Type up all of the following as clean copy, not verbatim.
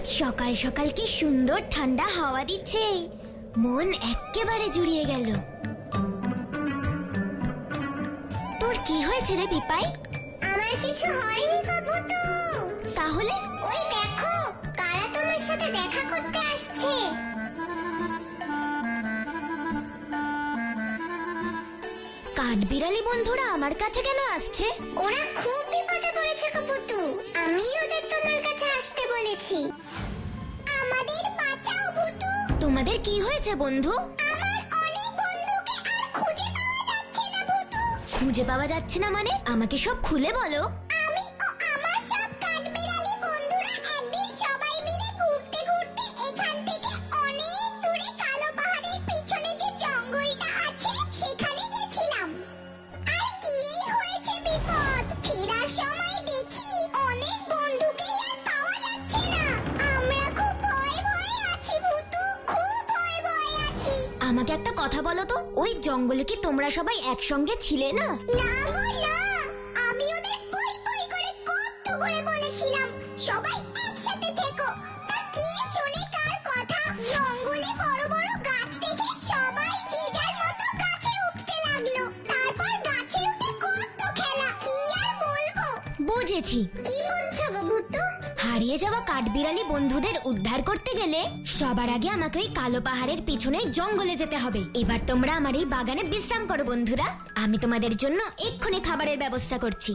আজ সকাল সকাল কি সুন্দর ঠান্ডা হাওয়া দিচ্ছে, মন একেবারে জুড়িয়ে গেল। তোর কি হয়েছে রে পিপাই? আমার কিছু হয়নি ভূতু। তাহলে ওই দেখো, কারা তোমার সাথে দেখা করতে আসছে। কাঠবিড়ালি বন্ধুরা আমার কাছে কেন আসছে? ওরা খুব বিপদে পড়েছে ভূতু। আমি ওদের তোমার কাছে আসতে বলেছি। আমাদের বাঁচাও ভূতু। তোমাদের কি হয়েছে বন্ধু? আমার অনেক বন্ধুকে আর খুঁজে পাওয়া যাচ্ছে না ভূতু। খুঁজে পাওয়া যাচ্ছে না মানে? আমাকে সব খুলে বলো। আমি ও আমার সব কাঠবিড়ালি বন্ধুরা একদিন সবাই মিলে ঘুরতে ঘুরতে এখান থেকে অনেক দূরে কালো পাহাড়ের পিছনে যে জঙ্গলটা আছে সেখানে গেছিলাম। আর কি হয়েছে বিপদ, ফেরার সময় দেখি অনেক বন্ধুকে আর পাওয়া যাচ্ছে না। আমরা খুব ভয়ে ভয়ে আছি ভূতু, খুব ভয়ে ভয়ে আছি। আমাকে একটা কথা বলো তো, ওই জঙ্গলে কি তোমরা সবাই একসঙ্গে ছিলে না? না গো না, আমি ওদের পই পই করে কত করে বলেছিলাম সবাই একসাথে থেকো। তা কে শোনে কার কথা? জঙ্গলে বড় বড় গাছ দেখে সবাই যে যার মতো গাছে উঠতে লাগলো। তারপর গাছে উঠে কত খেলা, কি আর বলবো। বুঝেছি। কি বুঝছো গো ভূতু? হারিয়ে যাওয়া কাঠবিড়ালি বন্ধুদের উদ্ধার করতে গেলে সবার আগে আমাকে ওই কালো পাহাড়ের পিছনে জঙ্গলে যেতে হবে। এবার তোমরা আমার এই বাগানে বিশ্রাম করো বন্ধুরা, আমি তোমাদের জন্য এক্ষুনি খাবারের ব্যবস্থা করছি।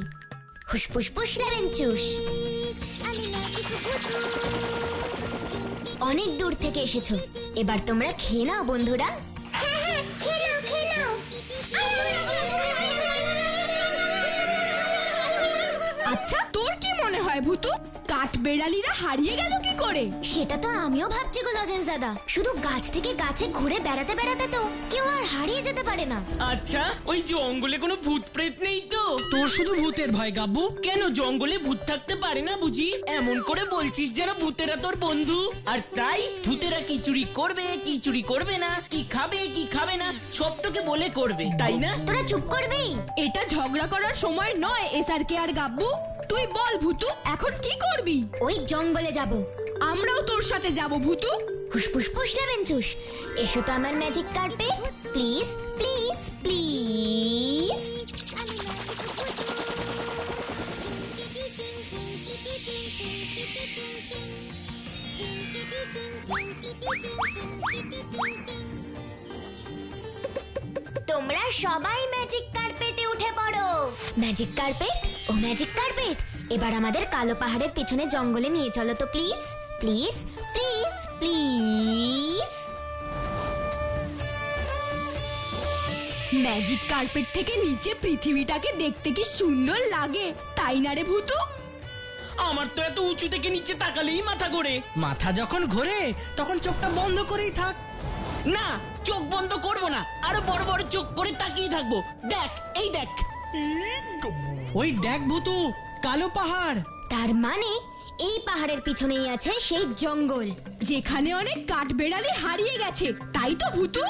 হুসপুস পুস লেবেন চুস। অনেক দূর থেকে এসেছো, এবার তোমরা খেয়ে নাও বন্ধুরা। হ্যাঁ হ্যাঁ, খেয়ে নাও খেয়ে নাও। আচ্ছা, তোর কি মনে হয় ভূতু, কাঠবেড়ালিরা হারিয়ে গেল কি করে? সেটা তো আমিও ভাবছি গো লজেন্স দাদা। শুধু গাছ থেকে গাছে ঘুরে বেড়াতে বেড়াতে তো কেউ আর হারিয়ে যেতে পারে না। আচ্ছা, ওই জঙ্গলে কোনো ভূত প্রেত নেই তো? তোর শুধু ভূতের ভয় গাব্বু। কেন জঙ্গলে ভূত থাকতে পারে না বুঝি? এমন করে বলছিস যেন ভূতেরা তোর বন্ধু। আর তাই ভূতেরা কি চুরি করবে কি চুরি করবে না, কি খাবে কি খাবে না, সব তোকে বলে করবে, তাই না? তোরা চুপ করবেই। এটা ঝগড়া করার সময় নয় এসআরকে আর গাব্বু। তুই বল ভূতু, এখন কি করবি? ওই জঙ্গলে যাব। আমরাও তোর সাথে যাব ভূতু। হুসপুস পুস লেবেন চুস। এসো তো আমার magic carpet, please please please. তোমরা সবাই ম্যাজিক কার্পেটে উঠে পড়ো। ম্যাজিক কার্পেট, ও ম্যাজিক কার্পেট, এবার আমাদের কালো পাহাড়ের পেছনে জঙ্গলে নিয়ে চলো তো please please please please. Magic carpet থেকে নিচে পৃথিবীটাকে দেখতে কি সুন্দর লাগে, তাই না রে ভূতু? আমার তো এত উঁচু থেকে নিচে তাকালেই মাথা ঘোরে। মাথা যখন ঘোরে তখন চোখটা বন্ধ করেই থাক। না, চোখ বন্ধ করবো না, আরো বড় বড় চোখ করে তাকিয়ে থাকবো। দেখ, এই দেখ। ওই দেখ ভূতু, কালো পাহাড়। তার মানে এই পাহাড়ের পিছনেই আছে সেই জঙ্গল, যেখানে অনেক কাঠবেড়ালি হারিয়ে গেছে, তাই তো ভূতু?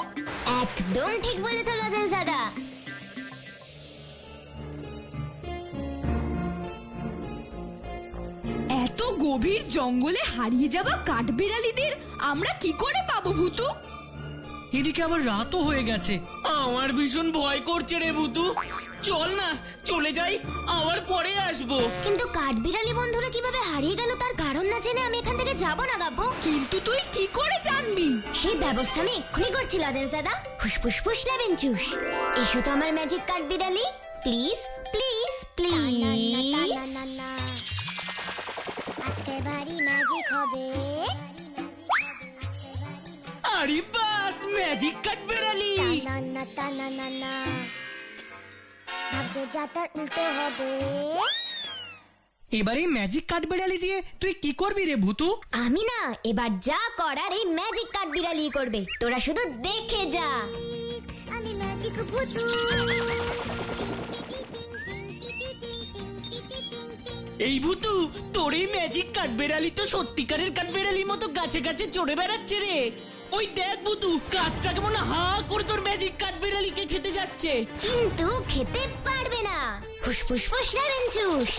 একদম ঠিক বলেছ লজেন্স দাদা। এত গভীর জঙ্গলে হারিয়ে যাওয়া কাঠবেড়ালিদের আমরা কি করে পাবো ভূতু? এদিকে আবার রাতও হয়ে গেছে। আমার ভীষণ ভয় করছে রে ভূতু। চল না, চলে যাই, আবার পরে আসবো। কিন্তু কাঠবিড়ালি বন্ধুরা কিভাবে হারিয়ে গেল তার কারণ না জেনে আমি এখান থেকে যাব না গাব্বু। কিন্তু তুই কি করে জানবি? সেই ব্যবস্থা আমি এক্ষুনি করছি লজেন্স দাদা। হুসপুস পুস লেবেন চুস। এসো তো আমার ম্যাজিক কাঠবিড়ালি, প্লিজ প্লিজ প্লিজ। আজকের বাড়ি ম্যাজিক হবে। আরে বাস, ম্যাজিক কাঠবেড়ালি। ভাবছো যা তার উল্টো হবে। এবারে ম্যাজিক কাঠবেড়ালি দিয়ে তুই কি করবি রে ভূতু? আমি না, এবার যা করার এই ম্যাজিক কাঠবিড়ালি করবে, তোরা শুধু দেখে যা। আমি ম্যাজিক ভূতু। এই ভূতু, তোর এই ম্যাজিক কাঠবেড়ালি তো সত্যিকারের কাঠবেড়ালির মতো গাছে গাছে চড়ে বেড়াচ্ছে রে। ওই দেখ ভূতু, গাছটাকে মনে হা করে তোর ম্যাজিক কাঠবেড়ালিকে খেতে যাচ্ছে। কিন্তু খেতে পারবে না। ফুসফুস ফুস লেবেন চুস।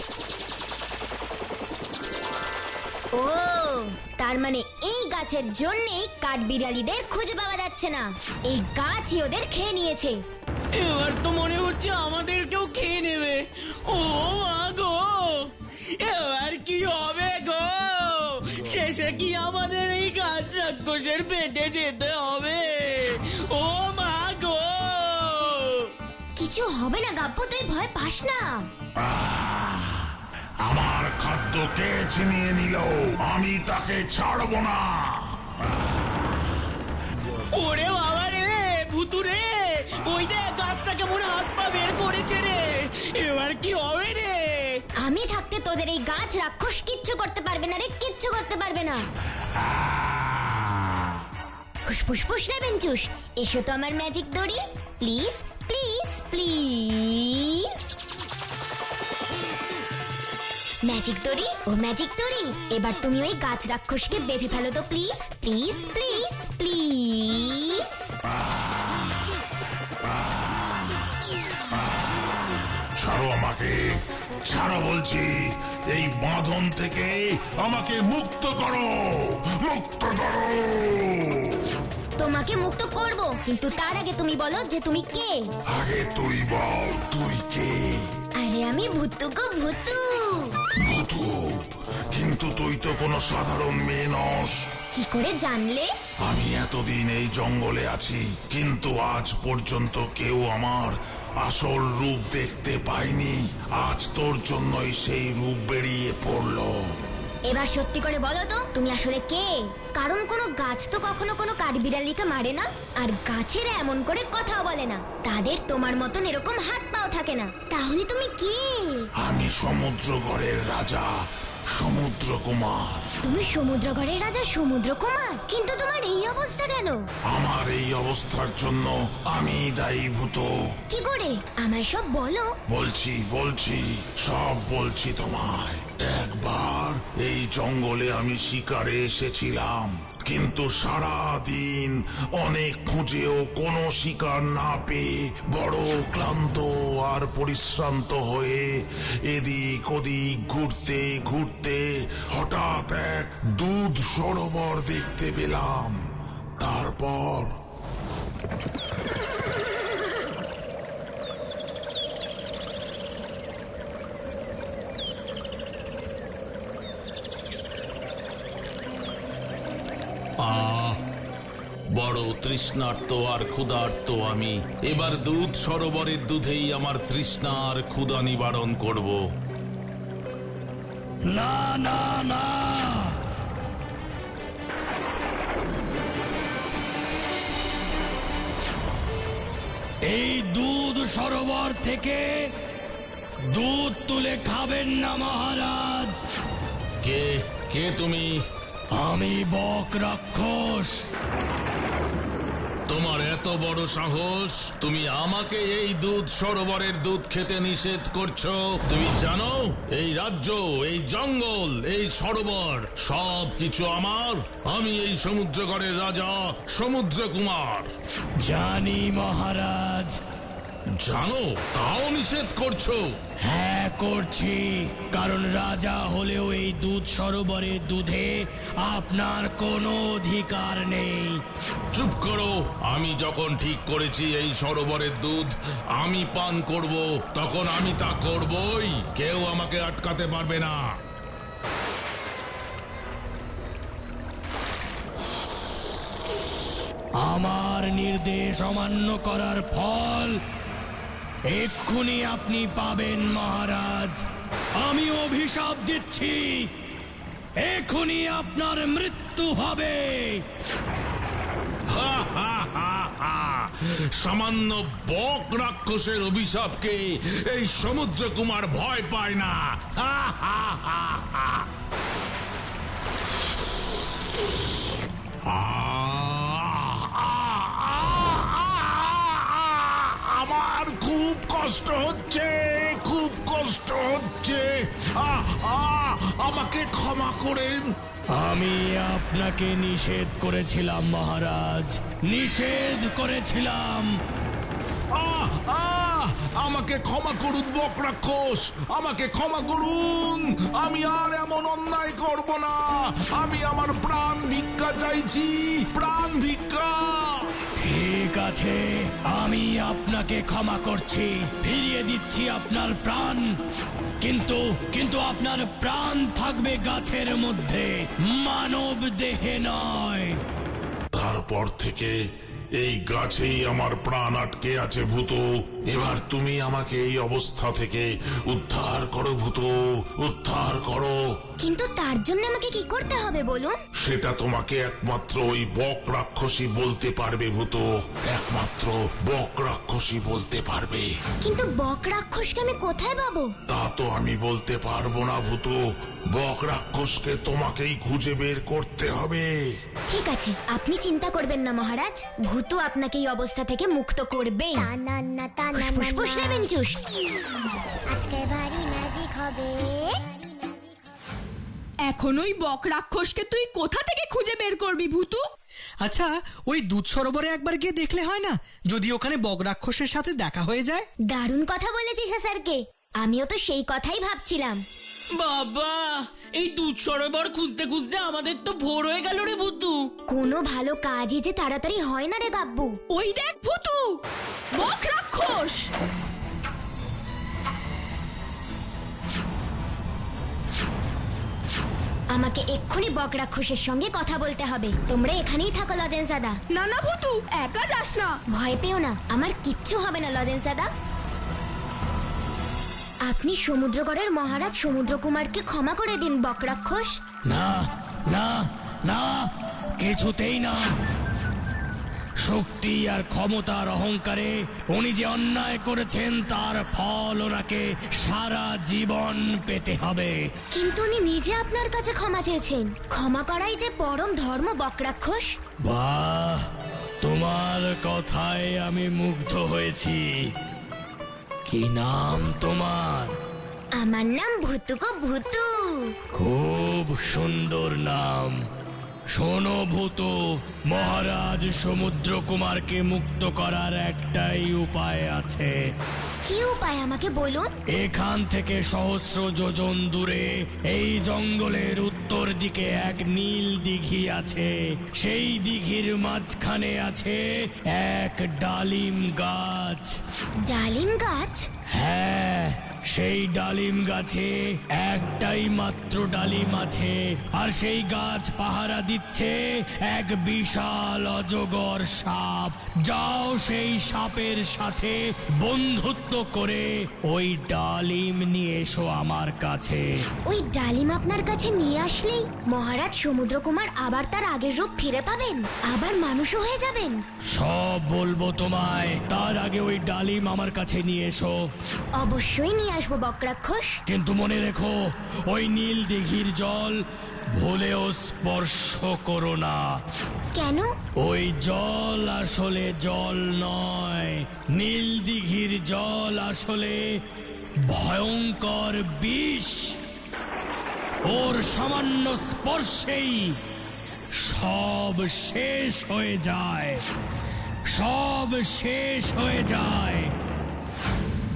ও, তার মানে এই গাছের জন্যই কাঠবিড়ালিদের খুঁজে পাওয়া যাচ্ছে না। এই গাছই ওদের খেয়ে নিয়েছে। এবার তো মনে হচ্ছে আমাদেরকেও খেয়ে নেবে। ও মা গো, এবার কি হবে গো? শেষে কি আমাদের এই গাছ রাক্ষসের পেটে যেতে হবে? ও মা গো! কিছু হবে না গাব্বু, তুই ভয় পাস না। আমার খাদ্য কে ছিনিয়ে নিল, আমি তাকে ছাড়বো না। ওরে বাবা রে, ভুতু রে, ওই দেখ গাছটাকে মনে হাত পা বের করেছে রে। এবার কি হবে রে? আমি থাকতে তোদের এই গাছ রাক্ষস কিচ্ছু করতে পারবে না রে, কিচ্ছু করতে পারবে না। ফুসফুস রে বেঞ্চুস, এসো তো আমার ম্যাজিক দড়ি, প্লিজ প্লিজ প্লিজ। ম্যাজিক দড়ি, ও ম্যাজিক দড়ি, এবার তুমি ওই গাছ রাক্ষসকে বেঁধে ফেলো তো প্লিজ প্লিজ প্লিজ প্লিজ। ছাড়ো আমাকে, ছাড়ো বলছি। এই বাঁধন থেকে আমাকে মুক্ত করো, মুক্ত করো। তোমাকে মুক্ত করব, কিন্তু তার আগে তুমি বলো যে তুমি কে। আগে তুই বল, তুই কে? আরে আমি ভুতু গো ভুতু। ভুতু? কিন্তু তুই তো কোনো সাধারণ মেয়ে নস। কি করে জানলে? আমি এতদিন এই জঙ্গলে আছি, কিন্তু আজ পর্যন্ত কেউ আমার আসল রূপ দেখতে পাইনি। আজ তোর জন্যই সেই রূপ বেরিয়ে পড়লো। এবার সত্যি করে বলো তো তুমি আসলে কে? কারণ কোনো গাছ তো কখনো কোনো কাঠবিড়ালিকে মারে না, আর গাছেরা এমন করে কথাও বলে না। তাদের তোমার মতন এরকম হাত পাও থাকে না। তাহলে তুমি কে? আমি সমুদ্রগড়ের রাজা, সমুদ্র কুমার। তুমি সমুদ্রগড়ের রাজা সমুদ্র কুমার? কিন্তু তোমার এই অবস্থা কেন? আমার এই অবস্থার জন্য আমি দায়ী ভূত। কি করে? আমায় সব বলো। বলছি বলছি, সব বলছি তোমায়। একবার এই জঙ্গলে আমি শিকারে এসেছিলাম, কিন্তু সারা দিন অনেক খুঁজেও কোনো শিকার না পেয়ে বড় ক্লান্ত আর পরিশ্রান্ত হয়ে এদিক ওদিক ঘুরতে ঘুরতে হঠাৎ এক দুধ সরোবর দেখতে পেলাম। তারপর বড় তৃষ্ণার্ত আর ক্ষুধার্ত আমি। এবার দুধ সরোবরের দুধেই আমার তৃষ্ণা আর ক্ষুধা নিবারণ করব। না না না, এই দুধ সরোবর থেকে দুধ তুলে খাবেন না মহারাজ। কে কে তুমি? আমি বক রাক্ষস। তোমার এত বড় সাহস, তুমি আমাকে এই দুধ সরোবরের দুধ খেতে নিষেধ করছো? তুমি জানো এই রাজ্য, এই জঙ্গল, এই সরোবর সব কিছু আমার। আমি এই সমুদ্রগড়ের রাজা সমুদ্র কুমার। জানি মহারাজ। জানো, তাও নিষেধ করছো? হ্যাঁ করছি, কারণ রাজা হলেও এই দুধ সরোবরের দুধে আপনার কোনো অধিকার নেই। চুপ করো। আমি যখন ঠিক করেছি এই সরোবরের দুধ আমি পান করব, তখন আমি তা করবই। কেউ আমাকে আটকাতে পারবে না। আমার নির্দেশ অমান্য করার ফল এক্ষুনি আপনি পাবেন মহারাজ। আমি অভিশাপ দিচ্ছি, এক্ষুনি আপনার মৃত্যু হবে। সামান্য বক রাক্ষসের অভিশাপকে এই সমুদ্র কুমার ভয় পায় না। আমার খুব কষ্ট হচ্ছে, খুব কষ্ট হচ্ছে। আমাকে ক্ষমা করেন। আমি আপনাকে নিষেধ করেছিলাম মহারাজ, নিষেধ করেছিলাম। আমাকে ক্ষমা করুন বক রাক্ষস, আমাকে ক্ষমা করুন। আমি আর এমন অন্যায় করব না। আমি আমার প্রাণ ভিক্ষা চাইছি, প্রাণ ভিক্ষা। ঠিক আছে, আমি আপনাকে ক্ষমা করছি, ফিরিয়ে দিচ্ছি আপনার প্রাণ। কিন্তু কিন্তু আপনার প্রাণ থাকবে গাছের মধ্যে, মানব দেহে নয়। তারপর থেকে এই গাছেই আমার প্রাণ আটকে আছে ভূত। এবার তুমি আমাকে এই অবস্থা থেকে উদ্ধার করো ভূত, উদ্ধার করো। কিন্তু তার জন্য আমাকে কি করতে হবে বলুন? সেটা তোমাকে একমাত্র ওই বক রাক্ষসী বলতে পারবে ভূত, একমাত্র বক রাক্ষসী বলতে পারবে। কিন্তু বক রাক্ষসকে আমি কোথায় পাবো? তা তো আমি বলতে পারবো না ভূত, বক রাক্ষসকে তোমাকেই খুঁজে বের করতে হবে। ঠিক আছে, আপনি চিন্তা করবেন না মহারাজ, ভূতু আপনাকে এই অবস্থা থেকে মুক্ত করবে। ফুসফুস নেবেন জুস। আজকে ভারী ম্যাজিক হবে। এখন ওই বক রাক্ষসকে তুই কোথা থেকে খুঁজে বের করবি ভূতু? আচ্ছা, ওই দুধ সরোবরে একবার গিয়ে দেখলে হয় না, যদি ওখানে বগ রাক্ষসের সাথে দেখা হয়ে যায়? দারুণ কথা বলেছিস স্যারকে, আমিও তো সেই কথাই ভাবছিলাম। বাবা, এই দুধ সরোবর খুঁজতে খুঁজতে আমাদের তো ভোর হয়ে গেল রে ভূতু। কোনো ভালো কাজই যে তাড়াতাড়ি হয় না রে গাব্বু। ওই দেখ ভূতু, বক রাক্ষস। আমাকে এক্ষুনি বক রাক্ষসের সঙ্গে কথা বলতে হবে। তোমরা এখানেই থাকো লজেন্স দাদা। না না ভূতু, একা যাস না। ভয় পেও না, আমার কিচ্ছু হবে না লজেন্স দাদা। আপনি সমুদ্রগড়ের মহারাজ সমুদ্র কুমারকে ক্ষমা করে দিন বক রাক্ষস। না না না, কিছুতেই না। শক্তি আর ক্ষমতার অহংকারে উনি যে অন্যায় করেছেন তার ফল ওনাকে সারা জীবন পেতে হবে। কিন্তু উনি নিজে আপনার কাছে ক্ষমা চেয়েছেন, ক্ষমা করাই যে পরম ধর্ম বক রাক্ষস। বাহ, তোমার কথায় আমি মুগ্ধ হয়েছি। কি নাম তোমার? আমার নাম ভূতুকো ভূতু। খুব সুন্দর নাম। শোনো ভূতু, মহারাজ সমুদ্র কুমারকে মুক্ত করার একটাই উপায় আছে। কি উপায় আমাকে বলুন? এখান থেকে সহস্র যোজন দূরে এই জঙ্গলের উত্তর দিকে এক নীল দিঘি আছে। সেই দিঘির মাঝখানে আছে এক ডালিম গাছ। ডালিম গাছ? হ্যাঁ, সেই ডালিম গাছে একটাই মাত্র ডালিম আছে, আর সেই গাছ পাহারা দিচ্ছে এক বিশাল অজগর সাপ। যাও সেই সাপের সাথে বন্ধুত্ব করে ওই ডালিম নিয়ে এসো আমার কাছে। ওই ডালিম আপনার কাছে নিয়ে আসলেই মহারাজ সমুদ্র কুমার আবার তার আগের রূপ ফিরে পাবেন, আবার মানুষও হয়ে যাবেন? সব বলবো তোমায়, তার আগে ওই ডালিম আমার কাছে নিয়ে এসো। অবশ্যই নিয়ে আসবো বক রাক্ষস। কিন্তু মনে রেখো, ওই নীল দিঘির জল ভুলেও স্পর্শ করো না। কেন? ওই জল আসলে জল নয়, নীল দিঘির জল আসলে ভয়ঙ্কর বিষ। ওর সামান্য স্পর্শেই সব শেষ হয়ে যায়, সব শেষ হয়ে যায়।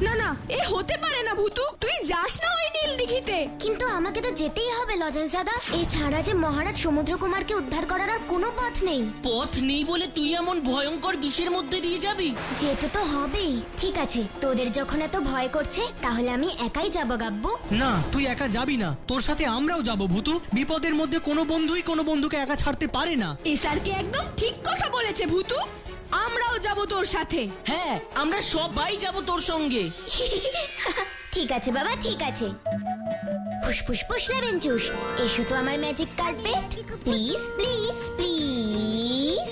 না না, এ হতে পারে না ভূতু, তুই যাস না ওই নীল দিঘিতে। কিন্তু আমাকে তো যেতেই হবে লজেন্স দাদা, এছাড়া যে মহারাজ সমুদ্র কুমারকে উদ্ধার করার আর কোনো পথ নেই। পথ নেই বলে তুই এমন ভয়ঙ্কর বিষের মধ্যে দিয়ে যাবি? যেতে তো হবেই। ঠিক আছে, তোদের যখন এত ভয় করছে তাহলে আমি একাই যাব গাব্বু। না, তুই একা যাবি না, তোর সাথে আমরাও যাব ভূতু। বিপদের মধ্যে কোনো বন্ধুই কোনো বন্ধুকে একা ছাড়তে পারে না। এসআরকে একদম ঠিক কথা বলেছে ভূতু, আমরাও যাব তোর সাথে। হ্যাঁ, আমরা সবাই যাব তোর সঙ্গে। ঠিক আছে বাবা, ঠিক আছে। ফুসফুস ফুস লেবেন চুস, এসো তো আমার magic carpet. Please please please.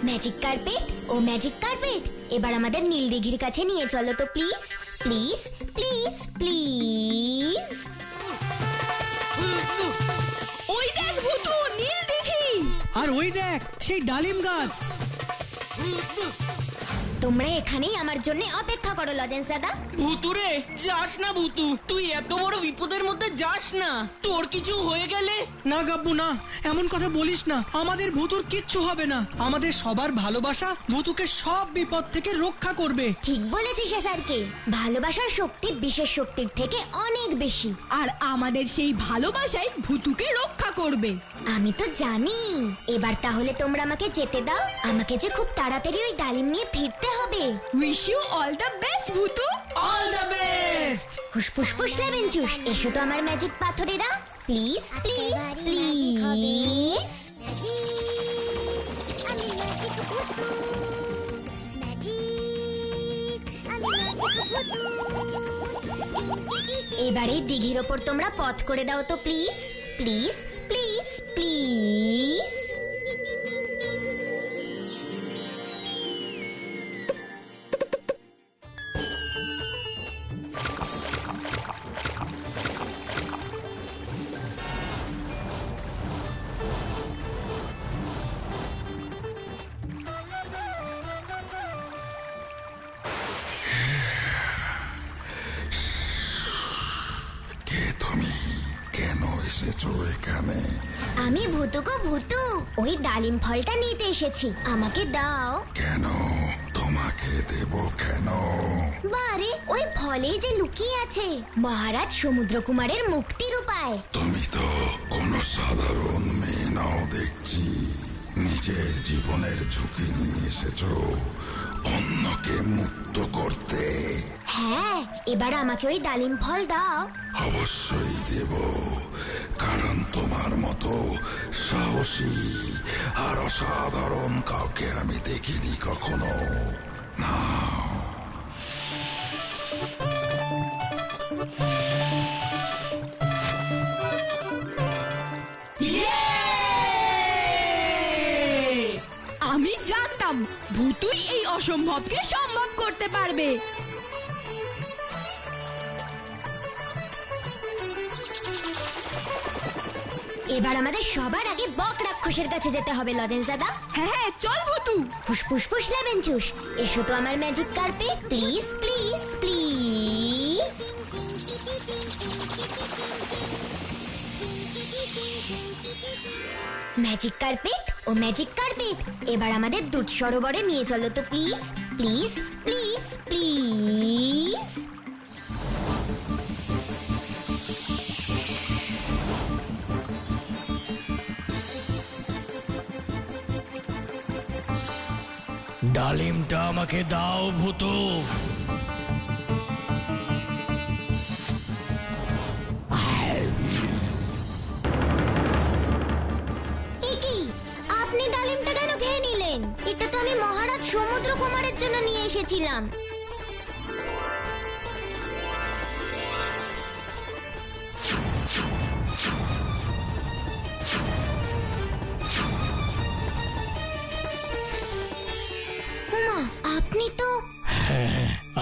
Magic carpet, ও ম্যাজিক কার্পেট, এবার আমাদের নীল দিঘির কাছে নিয়ে চলো তো প্লিজ প্লিজ প্লিজ প্লিজ। ওই দেখ ভূতু, নীল দিঘি। আর ওই দেখ সেই ডালিম গাছ। তোমরা এখানেই আমার জন্য অপেক্ষা করো লজেন্স দাদা। ভুতুরে যাস না ভুতু, তুই এত বড় বিপদের মধ্যে যাস না, তোর কিছু হয়ে গেলে। না গাব্বু না, এমন কথা বলিস না। আমাদের ভুতুর কিচ্ছু হবে না। আমাদের সবার ভালোবাসা ভুতুকে সব বিপদ থেকে রক্ষা করবে। ঠিক বলেছিস স্যারকে, ভালোবাসার শক্তি বিশেষ শক্তির থেকে অনেক বেশি। আর আমাদের সেই ভালোবাসাই ভুতুকে রক্ষা করবে। আমি তো জানি। এবার তাহলে তোমরা আমাকে যেতে দাও, আমাকে যে খুব তাড়াতাড়ি ওই ডালিম নিয়ে ফিরতে হবে। Wish you all the best Bhutu. All the best. ফুসফুস লেবেনচুস, এসো তো আমার ম্যাজিক পাথরেরা, প্লিজ প্লিজ প্লিজ। এবারে দিঘির ওপর তোমরা পথ করে দাও তো প্লিজ প্লিজ প্লিজ প্লিজ। কে তুমি? কেন এসেছো এখানে? আমি ভুতুকো ভুতু, ওই ডালিম ফলটা নিতে এসেছি, আমাকে দাও। কেন? তোমাকে দেব কেন? বারে, ওই ফলেই যে লুকিয়ে আছে মহারাজ সমুদ্রকুমারের মুক্তির উপায়। তুমি তো কোনো সাধারণ মেয়ে নাও দেখছি। নিজের জীবনের ঝুঁকি নিয়ে এসেছো অন্যকে মুক্ত করতে। হ্যাঁ, এবার আমাকে ওই ডালিম ফল দাও। অবশ্যই দেব, কারণ তোমার মতো সাহসী আর অসাধারণ কাউকে আমি দেখিনি কখনো। না, আমি জানতাম ভুতুই এই অসম্ভবকে সম্ভব করতে পারবে। এবার আমাদের সবার আগে বক রাক্ষসের কাছে যেতে হবে লজেন্স দাদা। হ্যাঁ হ্যাঁ, চল ভুতু। ফুসফুস লেবেনচুস, এসো তো আমার magic carpet, please please please. Magic carpet ও ম্যাজিক কার্পেট, এবার আমাদের দুধ সরোবরে নিয়ে চলো তো প্লিজ প্লিজ প্লিজ প্লিজ। ডালিমটা আমাকে দাও ভূতু। একি, আপনি ডালিমটা কেন খেয়ে নিলেন? এটা তো আমি মহারাজ সমুদ্রকুমারের জন্য নিয়ে এসেছিলাম। উমা, আপনি তো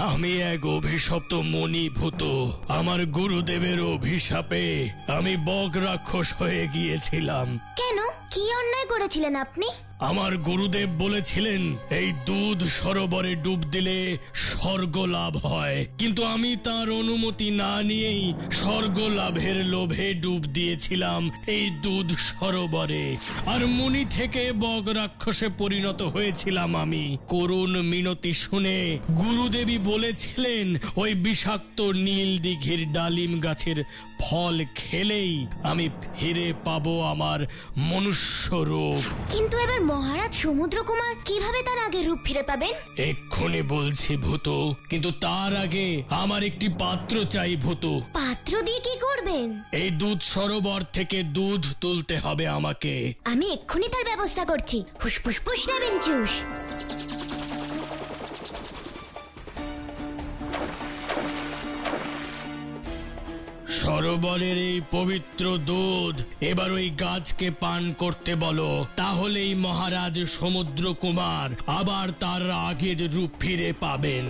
আমি এক অভিশপ্ত মণি ভূতু। আমার গুরুদেবের অভিশাপে আমি বক রাক্ষস হয়ে গিয়েছিলাম। কেন? কি অন্যায় করেছিলেন আপনি? আমার গুরুদেব বলেছিলেন এই দুধ সরোবরে ডুব দিলে স্বর্গ লাভ হয়, কিন্তু আমি তার অনুমতি না নিয়েই স্বর্গ লাভের লোভে ডুব দিয়েছিলাম এই দুধ সরোবরে। আর মুনি থেকে বগ রাক্ষসে পরিণত হয়েছিলাম আমি। করুণ মিনতি শুনে গুরুদেবী বলেছিলেন ওই বিষাক্ত নীল দিঘির ডালিম গাছের ফল খেলেই আমি ফিরে পাবো আমার মনুষ্য রূপ। কিন্তু এবার মহারাজ সমুদ্রকুমার কিভাবে তার আগের রূপ ফিরে পাবেন? এক্ষুনি বলছি ভূতু, কিন্তু তার আগে আমার একটি পাত্র চাই ভূতু। পাত্র দিয়ে কি করবেন? এই দুধ সরোবর থেকে দুধ তুলতে হবে আমাকে। আমি এক্ষুনি তার ব্যবস্থা করছি। ফুসফুস লেবেনচুস। সরোবরের এই পবিত্র দুধ এবার ওই গাছকে পান করতে বলো, তাহলেই মহারাজ সমুদ্রকুমার আবার তার আগের রূপ ফিরে পাবেন।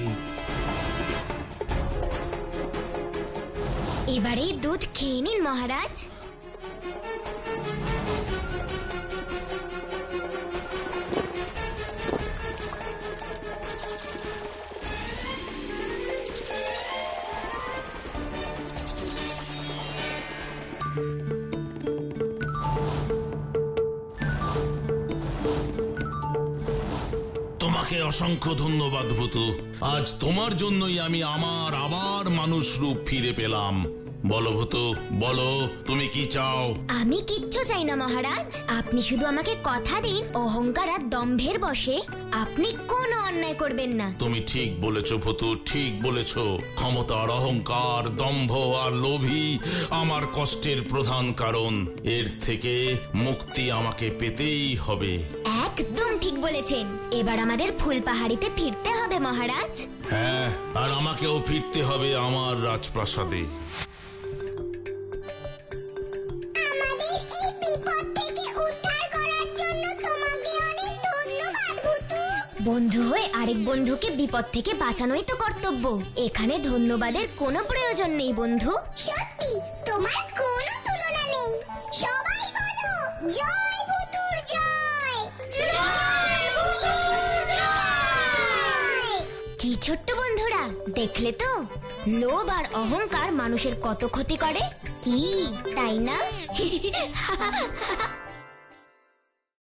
এবারে দুধ খেয়ে নিন মহারাজ। তোমাকে অসংখ্য ধন্যবাদ ভূতু। আজ তোমার জন্যই আমি আমার আবার মানুষ রূপ ফিরে পেলাম। বলো ভূতু, বলো তুমি কি চাও? আমি কিচ্ছু চাই না মহারাজ, আপনি শুধু আমাকে কথা দিন অহংকার আর দম্ভের বশে আপনি কোনো অন্যায় করবেন না। তুমি ঠিক বলেছ ভূতু, ঠিক বলেছ। ক্ষমতার অহংকার, দম্ভ আর লোভী আমার কষ্টের প্রধান কারণ। এর থেকে মুক্তি আমাকে পেতেই হবে। একদম ঠিক বলেছেন। এবার আমাদের ফুলপাহাড়িতে ফিরতে হবে মহারাজ। হ্যাঁ, আর আমাকেও ফিরতে হবে আমার রাজপ্রাসাদে। আমাদের এই বিপদ থেকে উদ্ধার করার জন্য তোমাকে অনেক ধন্যবাদ ভূতু। বন্ধু হয়ে আরেক বন্ধুকে বিপদ থেকে বাঁচানোই তো কর্তব্য। এখানে ধন্যবাদের কোনো প্রয়োজন নেই বন্ধু। সত্যি তোমার কোনো তুলনা নেই। সবাই বলো জয় ভূতুর জয়। জয় ভূতুর জয়। কি ছোট্ট বন্ধুরা, দেখলে তো লোভ আর অহংকার মানুষের কত ক্ষতি করে, কি তাই না?